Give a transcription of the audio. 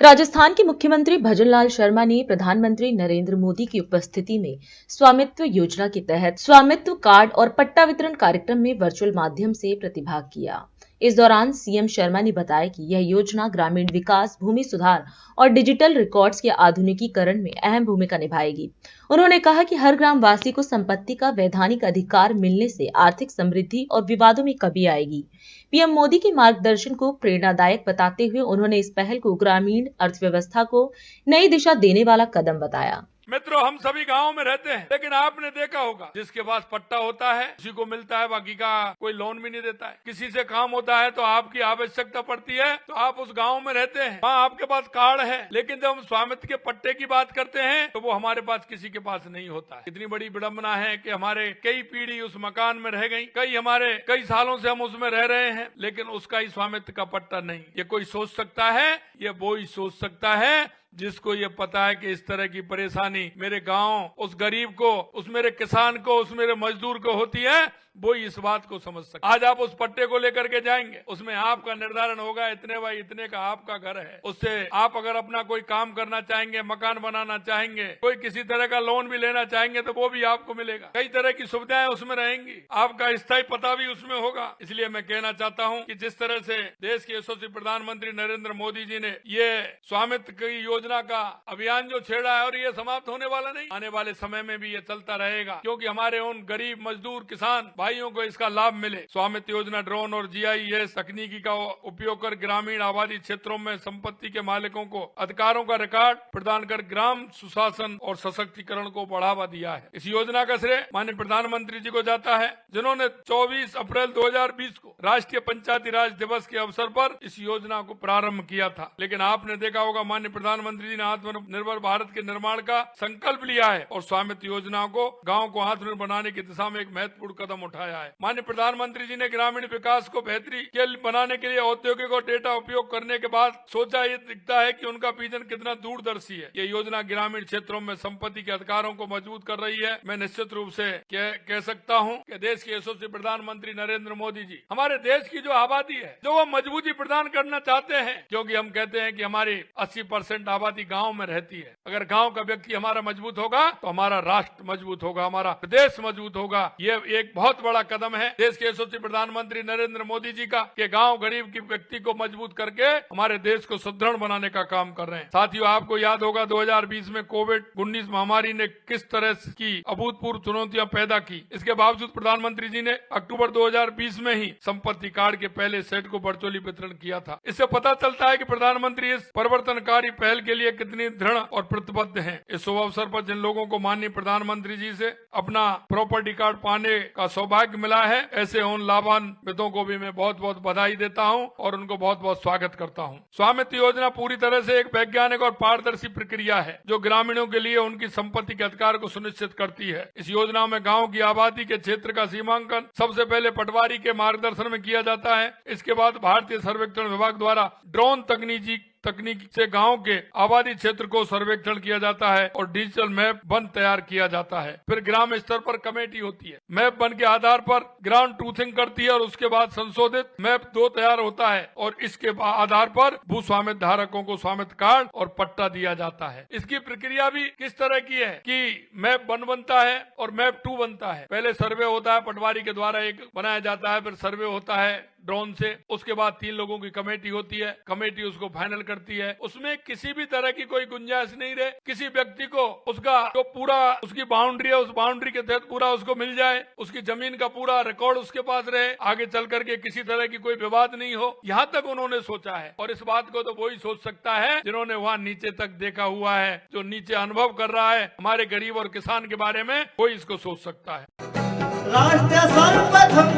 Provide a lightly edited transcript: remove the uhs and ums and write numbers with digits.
राजस्थान के मुख्यमंत्री भजनलाल शर्मा ने प्रधानमंत्री नरेंद्र मोदी की उपस्थिति में स्वामित्व योजना के तहत स्वामित्व कार्ड और पट्टा वितरण कार्यक्रम में वर्चुअल माध्यम से प्रतिभाग किया। इस दौरान सीएम शर्मा ने बताया कि यह योजना ग्रामीण विकास, भूमि सुधार और डिजिटल रिकॉर्ड्स के आधुनिकीकरण में अहम भूमिका निभाएगी। उन्होंने कहा कि हर ग्रामवासी को संपत्ति का वैधानिक अधिकार मिलने से आर्थिक समृद्धि और विवादों में कमी आएगी। पीएम मोदी के मार्गदर्शन को प्रेरणादायक बताते हुए उन्होंने इस पहल को ग्रामीण अर्थव्यवस्था को नई दिशा देने वाला कदम बताया। मित्रों, हम सभी गांव में रहते हैं, लेकिन आपने देखा होगा जिसके पास पट्टा होता है उसी को मिलता है, बाकी का कोई लोन भी नहीं देता है। किसी से काम होता है तो आपकी आवश्यकता पड़ती है तो आप उस गांव में रहते हैं, वहाँ आपके पास कार्ड है, लेकिन जब हम स्वामित्व के पट्टे की बात करते हैं तो वो हमारे पास किसी के पास नहीं होता है। इतनी बड़ी विडंबना है कि हमारे कई पीढ़ी उस मकान में रह गई, कई सालों से हम उसमें रह रहे हैं, लेकिन उसका ही स्वामित्व का पट्टा नहीं। ये कोई सोच सकता है, ये वो ही सोच सकता है जिसको ये पता है कि इस तरह की परेशानी मेरे गांव, उस गरीब को, उस मेरे किसान को, उस मेरे मजदूर को होती है, वो इस बात को समझ सकते। आज आप उस पट्टे को लेकर के जाएंगे, उसमें आपका निर्धारण होगा इतने बाई इतने का आपका घर है। उससे आप अगर अपना कोई काम करना चाहेंगे, मकान बनाना चाहेंगे, कोई किसी तरह का लोन भी लेना चाहेंगे तो वो भी आपको मिलेगा। कई तरह की सुविधाएं उसमें रहेंगी, आपका स्थायी पता भी उसमें होगा। इसलिए मैं कहना चाहता हूं कि जिस तरह से देश के यशस्वी प्रधानमंत्री नरेंद्र मोदी जी ने ये स्वामित्व की योजना का अभियान जो छेड़ा है, और ये समाप्त होने वाला नहीं, आने वाले समय में भी ये चलता रहेगा, क्योंकि हमारे उन गरीब मजदूर किसान भाइयों को इसका लाभ मिले। स्वामित्व योजना ड्रोन और जीआईएस तकनीकी का उपयोग कर ग्रामीण आबादी क्षेत्रों में संपत्ति के मालिकों को अधिकारों का रिकॉर्ड प्रदान कर ग्राम सुशासन और सशक्तिकरण को बढ़ावा दिया है। इस योजना का श्रेय माननीय प्रधानमंत्री जी को जाता है, जिन्होंने 24 अप्रैल 2020 को राष्ट्रीय पंचायती राज दिवस के अवसर पर इस योजना को प्रारंभ किया था। लेकिन आपने देखा होगा माननीय प्रधानमंत्री जी ने आत्मनिर्भर भारत के निर्माण का संकल्प लिया है और स्वामित्व योजना को गांव को आत्मनिर्भर बनाने की दिशा में एक महत्वपूर्ण कदम उठाया है। माननीय प्रधानमंत्री जी ने ग्रामीण विकास को बेहतरी के बनाने के लिए औद्योगिक और डेटा उपयोग करने के बाद सोचा, ये दिखता है कि उनका विजन कितना दूरदर्शी है। ये योजना ग्रामीण क्षेत्रों में संपत्ति के अधिकारों को मजबूत कर रही है। मैं निश्चित रूप से कह सकता हूं कि देश के यशस्वी प्रधानमंत्री नरेंद्र मोदी जी हमारे देश की जो आबादी है, जो वो मजबूती प्रदान करना चाहते हैं, क्योंकि हम कहते हैं कि हमारी 80% आबादी गांव में रहती है। अगर गांव का व्यक्ति हमारा मजबूत होगा तो हमारा राष्ट्र मजबूत होगा, हमारा प्रदेश मजबूत होगा। ये एक बहुत बड़ा कदम है देश के यशस्वी प्रधानमंत्री नरेंद्र मोदी जी का, कि गांव गरीब की व्यक्ति को मजबूत करके हमारे देश को सुदृढ़ बनाने का काम कर रहे हैं। साथियों, आपको याद होगा 2020 में कोविड-19 महामारी ने किस तरह की अभूतपूर्व चुनौतियां पैदा की। इसके बावजूद प्रधानमंत्री जी ने अक्टूबर 2020 में ही संपत्ति कार्ड के पहले सेट को वर्चुअली वितरण किया था। इससे पता चलता है कि प्रधानमंत्री इस परिवर्तनकारी पहल के लिए कितनी दृढ़ और प्रतिबद्ध हैं। इस शुभ अवसर पर जिन लोगों को माननीय प्रधानमंत्री जी से अपना प्रॉपर्टी कार्ड पाने का सौभाग्य मिला है, ऐसे उन लाभान्वितों को भी मैं बहुत बहुत बधाई देता हूं और उनको बहुत बहुत स्वागत करता हूं। स्वामित्व योजना पूरी तरह से एक वैज्ञानिक और पारदर्शी प्रक्रिया है जो ग्रामीणों के लिए उनकी संपत्ति के अधिकार को सुनिश्चित करती है। इस योजना में गांव की आबादी के क्षेत्र का सीमांकन सबसे पहले पटवारी के मार्गदर्शन में किया जाता है। इसके बाद भारतीय सर्वेक्षण विभाग द्वारा ड्रोन तकनीक से गांव के आबादी क्षेत्र को सर्वेक्षण किया जाता है और डिजिटल मैप वन तैयार किया जाता है। फिर ग्राम स्तर पर कमेटी होती है, मैप वन के आधार पर ग्राउंड ट्रूथिंग करती है और उसके बाद संशोधित मैप 2 तैयार होता है और इसके आधार पर भू स्वामित्व धारकों को स्वामित्व कार्ड और पट्टा दिया जाता है। इसकी प्रक्रिया भी किस तरह की है कि मैप 1 बनता है और मैप 2 बनता है। पहले सर्वे होता है, पटवारी के द्वारा एक बनाया जाता है, फिर सर्वे होता है ड्रोन से, उसके बाद 3 लोगों की कमेटी होती है, कमेटी उसको फाइनल करती है। उसमें किसी भी तरह की कोई गुंजाइश नहीं रहे, किसी व्यक्ति को उसका जो पूरा उसकी बाउंड्री है, उस बाउंड्री के तहत पूरा उसको मिल जाए, उसकी जमीन का पूरा रिकॉर्ड उसके पास रहे, आगे चल करके किसी तरह की कोई विवाद नहीं हो, यहाँ तक उन्होंने सोचा है। और इस बात को तो वही सोच सकता है जिन्होंने वहाँ नीचे तक देखा हुआ है, जो नीचे अनुभव कर रहा है हमारे गरीब और किसान के बारे में, वही इसको सोच सकता है। राष्ट्र सर्वप्रथम